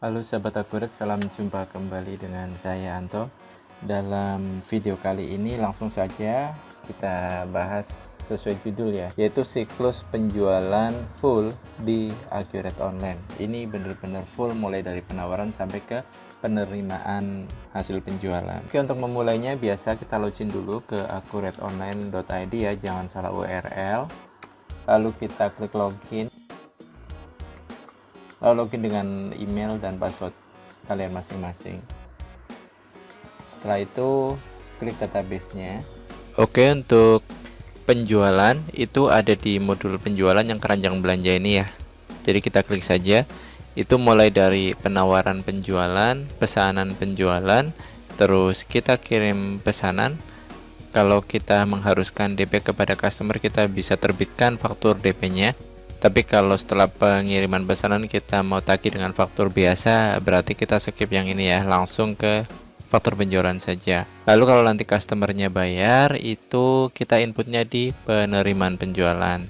Halo sahabat Akurat, salam jumpa kembali dengan saya Anto. Dalam video kali ini langsung saja kita bahas sesuai judul ya, yaitu siklus penjualan full di Accurate Online. Ini benar-benar full mulai dari penawaran sampai ke penerimaan hasil penjualan. Oke, untuk memulainya biasa kita login dulu ke accurateonline.id ya, jangan salah URL. Lalu kita klik login. Lalu login dengan email dan password kalian masing-masing. Setelah itu klik database-nya. Oke, untuk penjualan itu ada di modul penjualan yang keranjang belanja ini ya. Jadi kita klik saja. Itu mulai dari penawaran penjualan, pesanan penjualan, terus kita kirim pesanan. Kalau kita mengharuskan DP kepada customer, kita bisa terbitkan faktur DP-nya. Tapi kalau setelah pengiriman pesanan kita mau tagih dengan faktur biasa, berarti kita skip yang ini ya, langsung ke faktur penjualan saja. Lalu kalau nanti customernya bayar, itu kita inputnya di penerimaan penjualan.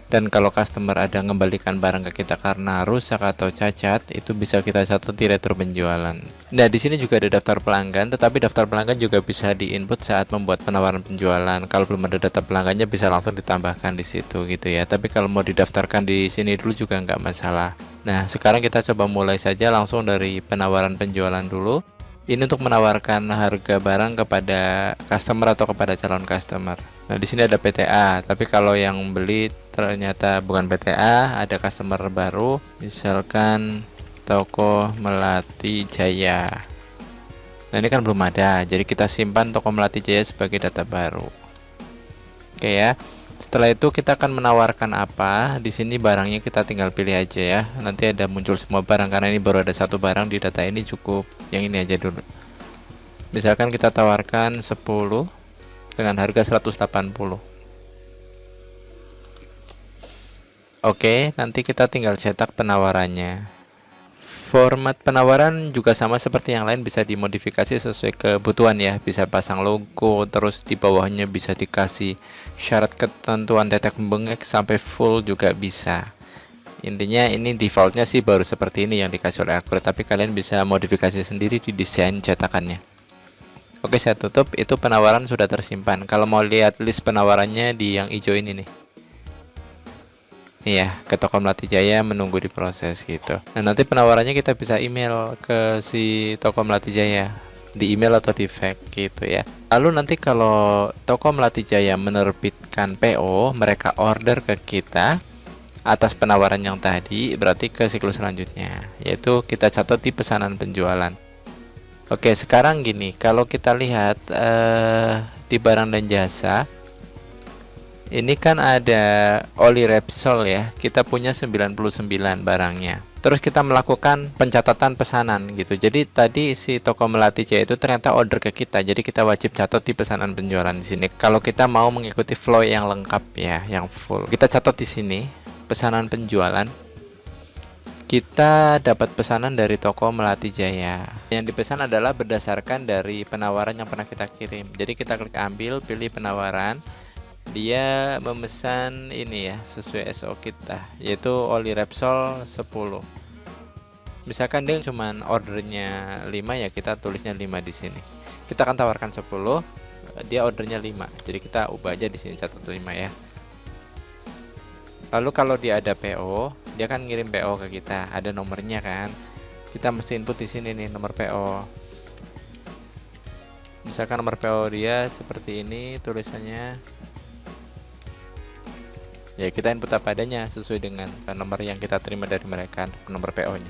Dan kalau customer ada mengembalikan barang ke kita karena rusak atau cacat, itu bisa kita catat di retro penjualan. Nah, di sini juga ada daftar pelanggan, tetapi daftar pelanggan juga bisa diinput saat membuat penawaran penjualan. Kalau belum ada data pelanggannya bisa langsung ditambahkan di situ gitu ya. Tapi kalau mau didaftarkan di sini dulu juga nggak masalah. Nah, sekarang kita coba mulai saja langsung dari penawaran penjualan dulu. Ini untuk menawarkan harga barang kepada customer atau kepada calon customer. Nah, di sini ada PTA, tapi kalau yang beli ternyata bukan PTA, ada customer baru, misalkan Toko Melati Jaya. Nah, ini kan belum ada, jadi kita simpan Toko Melati Jaya sebagai data baru. Oke ya. Setelah itu kita akan menawarkan apa. Di sini barangnya kita tinggal pilih aja ya. Nanti ada muncul semua barang, karena ini baru ada satu barang di data ini, cukup yang ini aja dulu. Misalkan kita tawarkan 10 dengan harga 180. Oke, nanti kita tinggal cetak penawarannya. Format penawaran juga sama seperti yang lain, bisa dimodifikasi sesuai kebutuhan ya. Bisa pasang logo, terus di bawahnya bisa dikasih syarat ketentuan tetek bengek sampai full juga bisa. Intinya ini defaultnya sih baru seperti ini yang dikasih oleh Accurate, tapi kalian bisa modifikasi sendiri di desain cetakannya. Oke, saya tutup. Itu penawaran sudah tersimpan. Kalau mau lihat list penawarannya di yang hijau ini nih. Iya, ke Toko Melati Jaya menunggu diproses gitu. Nah, nanti penawarannya kita bisa email ke si Toko Melati Jaya, di email atau di fax gitu ya. Lalu nanti kalau Toko Melati Jaya menerbitkan PO, mereka order ke kita atas penawaran yang tadi, berarti ke siklus selanjutnya, yaitu kita catat di pesanan penjualan. Oke, sekarang gini, kalau kita lihat di barang dan jasa, ini kan ada oli Repsol ya, kita punya 99 barangnya. Terus kita melakukan pencatatan pesanan gitu. Jadi tadi si Toko Melati Jaya itu ternyata order ke kita, jadi kita wajib catat di pesanan penjualan di sini. Kalau kita mau mengikuti flow yang lengkap ya, yang full, kita catat di sini pesanan penjualan. Kita dapat pesanan dari Toko Melati Jaya. Yang dipesan adalah berdasarkan dari penawaran yang pernah kita kirim. Jadi kita klik ambil, pilih penawaran. Dia memesan ini ya, sesuai SO kita, yaitu oli Repsol 10. Misalkan dia cuman ordernya 5 ya, kita tulisnya 5 di sini. Kita akan tawarkan 10, dia ordernya 5. Jadi kita ubah aja di sini, catat 5 ya. Lalu kalau dia ada PO, dia kan ngirim PO ke kita, ada nomornya kan. Kita mesti input di sini nih nomor PO. Misalkan nomor PO dia seperti ini tulisannya. Ya, kita input apa adanya sesuai dengan nomor yang kita terima dari mereka, nomor PO-nya.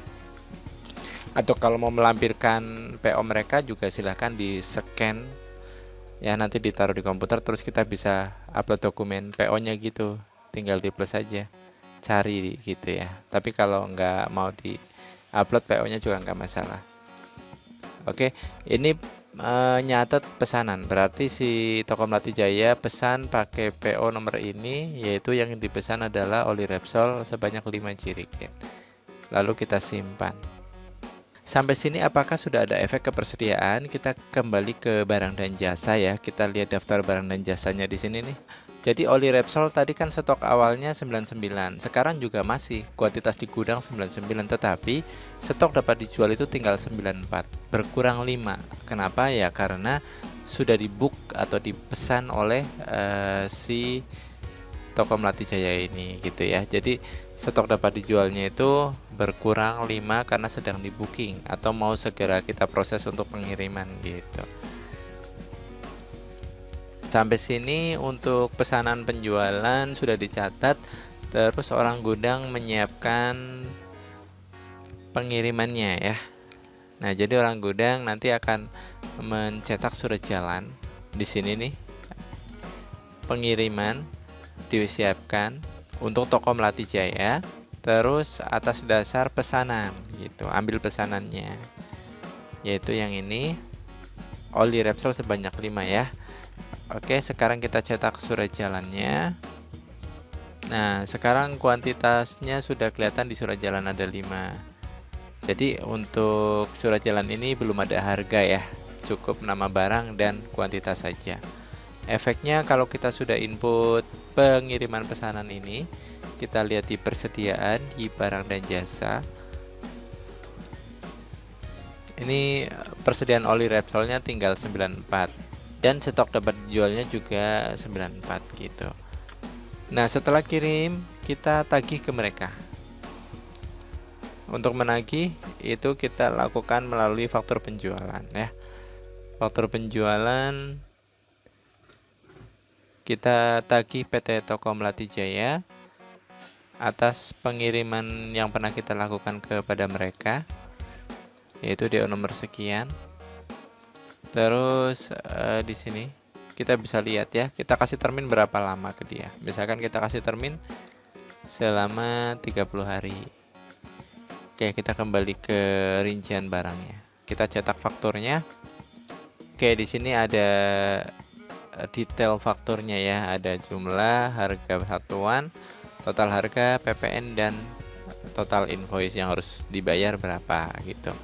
Atau kalau mau melampirkan PO mereka juga silahkan di scan ya, nanti ditaruh di komputer, terus kita bisa upload dokumen PO-nya gitu, tinggal di plus aja, cari gitu ya. Tapi kalau nggak mau di upload PO-nya juga nggak masalah. Oke, ini nyatet pesanan, berarti si Toko Melati Jaya pesan pakai PO nomor ini, yaitu yang dipesan adalah oli Repsol sebanyak 5 jirigen. Lalu kita simpan. Sampai sini apakah sudah ada efek kepersediaan? Kita kembali ke barang dan jasa ya. Kita lihat daftar barang dan jasanya di sini nih. Jadi oli Repsol tadi kan stok awalnya 99, sekarang juga masih kuantitas di gudang 99, tetapi stok dapat dijual itu tinggal 94, berkurang 5. Kenapa? Ya karena sudah dibook atau dipesan oleh si toko Melati Jaya ini gitu ya. Jadi stok dapat dijualnya itu berkurang 5 karena sedang di booking atau mau segera kita proses untuk pengiriman gitu. Sampai sini untuk pesanan penjualan sudah dicatat. Terus orang gudang menyiapkan pengirimannya ya. Nah, jadi orang gudang nanti akan mencetak surat jalan di sini nih. Pengiriman disiapkan untuk toko Melati Jaya. Terus atas dasar pesanan gitu, ambil pesanannya. Yaitu yang ini, oli Repsol sebanyak 5 ya. Oke, sekarang kita cetak surat jalannya. Nah, sekarang kuantitasnya sudah kelihatan di surat jalan ada 5. Jadi untuk surat jalan ini belum ada harga ya, cukup nama barang dan kuantitas saja. Efeknya kalau kita sudah input pengiriman pesanan ini, kita lihat di persediaan, di barang dan jasa. Ini persediaan oli Repsolnya tinggal 94. Dan stok dapat dijualnya juga 94 gitu. Nah, setelah kirim kita tagih ke mereka. Untuk menagih itu kita lakukan melalui faktur penjualan ya. Faktur penjualan kita tagih PT Toko Melati Jaya atas pengiriman yang pernah kita lakukan kepada mereka, yaitu DO nomor sekian. Terus di sini kita bisa lihat ya, kita kasih termin berapa lama ke dia. Misalkan kita kasih termin selama 30 hari. Oke, kita kembali ke rincian barangnya. Kita cetak fakturnya. Oke, di sini ada detail fakturnya ya, ada jumlah, harga satuan, total harga, PPN dan total invoice yang harus dibayar berapa gitu.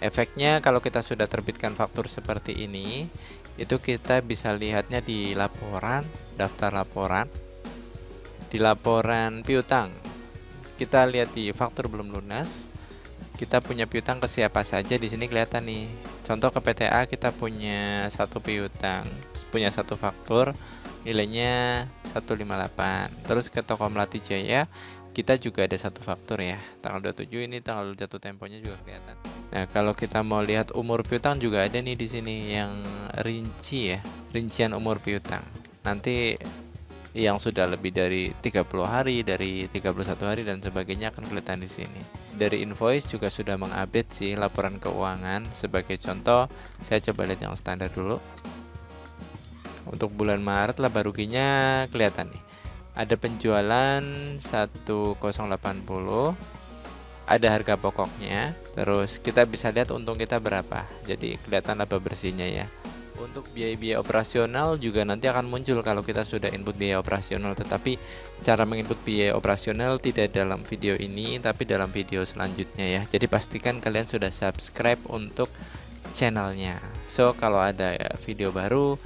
Efeknya kalau kita sudah terbitkan faktur seperti ini, itu kita bisa lihatnya di laporan, daftar laporan, di laporan piutang. Kita lihat di faktur belum lunas, kita punya piutang ke siapa saja, di sini kelihatan nih. Contoh ke PTA kita punya satu piutang, punya satu faktur, nilainya 158. Terus ke Toko Melati Jaya kita juga ada satu faktur ya, tanggal 27 ini tanggal jatuh temponya juga kelihatan. Nah, kalau kita mau lihat umur piutang juga ada nih di sini yang rinci ya, rincian umur piutang. Nanti yang sudah lebih dari 30 hari, dari 31 hari dan sebagainya akan kelihatan di sini. Dari invoice juga sudah mengupdate sih laporan keuangan. Sebagai contoh, saya coba lihat yang standar dulu. Untuk bulan Maret laba ruginya kelihatan nih. Ada penjualan 1080, ada harga pokoknya, terus kita bisa lihat untung kita berapa, jadi kelihatan laba bersihnya ya. Untuk biaya-biaya operasional juga nanti akan muncul kalau kita sudah input biaya operasional, tetapi cara menginput biaya operasional tidak dalam video ini tapi dalam video selanjutnya ya. Jadi pastikan kalian sudah subscribe untuk channelnya, so kalau ada video baru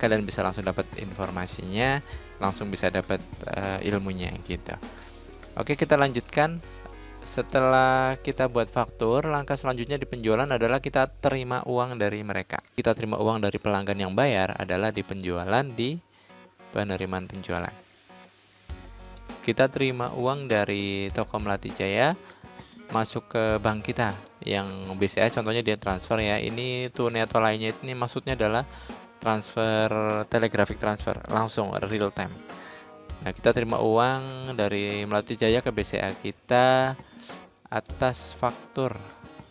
kalian bisa langsung dapat informasinya, langsung bisa dapat ilmunya gitu. Oke, kita lanjutkan. Setelah kita buat faktur, langkah selanjutnya di penjualan adalah kita terima uang dari mereka. Kita terima uang dari pelanggan yang bayar adalah di penjualan, di penerimaan penjualan. Kita terima uang dari Toko Melati Jaya masuk ke bank kita yang BCA, contohnya dia transfer ya. Ini tunai atau lainnya ini maksudnya adalah transfer, telegraphic transfer, langsung real time. Nah, kita terima uang dari Melati Jaya ke BCA kita atas faktur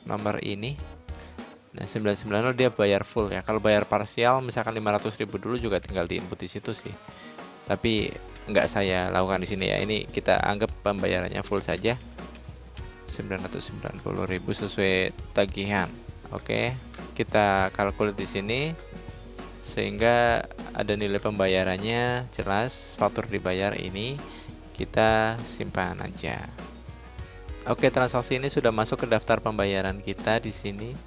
nomor ini. Nah, 990 dia bayar full ya. Kalau bayar parsial misalkan 500.000 dulu juga tinggal diinput di situ sih. Tapi nggak saya lakukan di sini ya. Ini kita anggap pembayarannya full saja. 990.000 sesuai tagihan. Oke, kita kalkulasi di sini sehingga ada nilai pembayarannya jelas, faktur dibayar ini kita simpan aja. Oke, transaksi ini sudah masuk ke daftar pembayaran kita di sini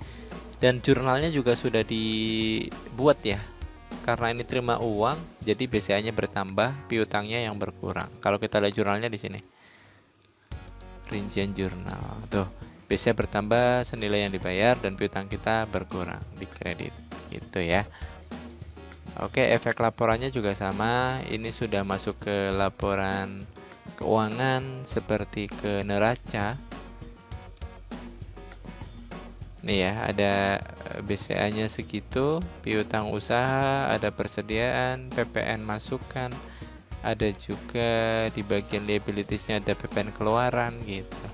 dan jurnalnya juga sudah dibuat ya. karena ini terima uang, jadi BCA-nya bertambah, piutangnya yang berkurang. Kalau kita lihat jurnalnya di sini, rincian jurnal, tuh BCA bertambah senilai yang dibayar dan piutang kita berkurang di kredit, gitu ya. Oke, efek laporannya juga sama. Ini sudah masuk ke laporan keuangan seperti ke neraca. Nih ya, ada BCA-nya segitu, piutang usaha, ada persediaan, PPN masukan, ada juga di bagian liabilities-nya ada PPN keluaran gitu.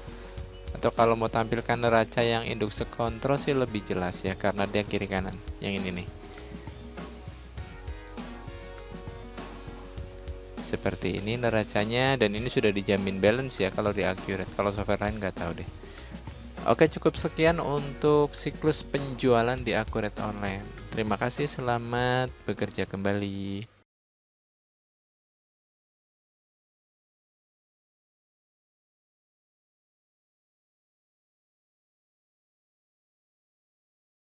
Atau kalau mau tampilkan neraca yang indukse kontrol sih lebih jelas ya, karena dia kiri kanan. Yang ini nih. Seperti ini neracanya, dan ini sudah dijamin balance ya kalau di Accurate. Kalau software lain nggak tahu deh. Oke, cukup sekian untuk siklus penjualan di Accurate Online. Terima kasih, selamat bekerja kembali.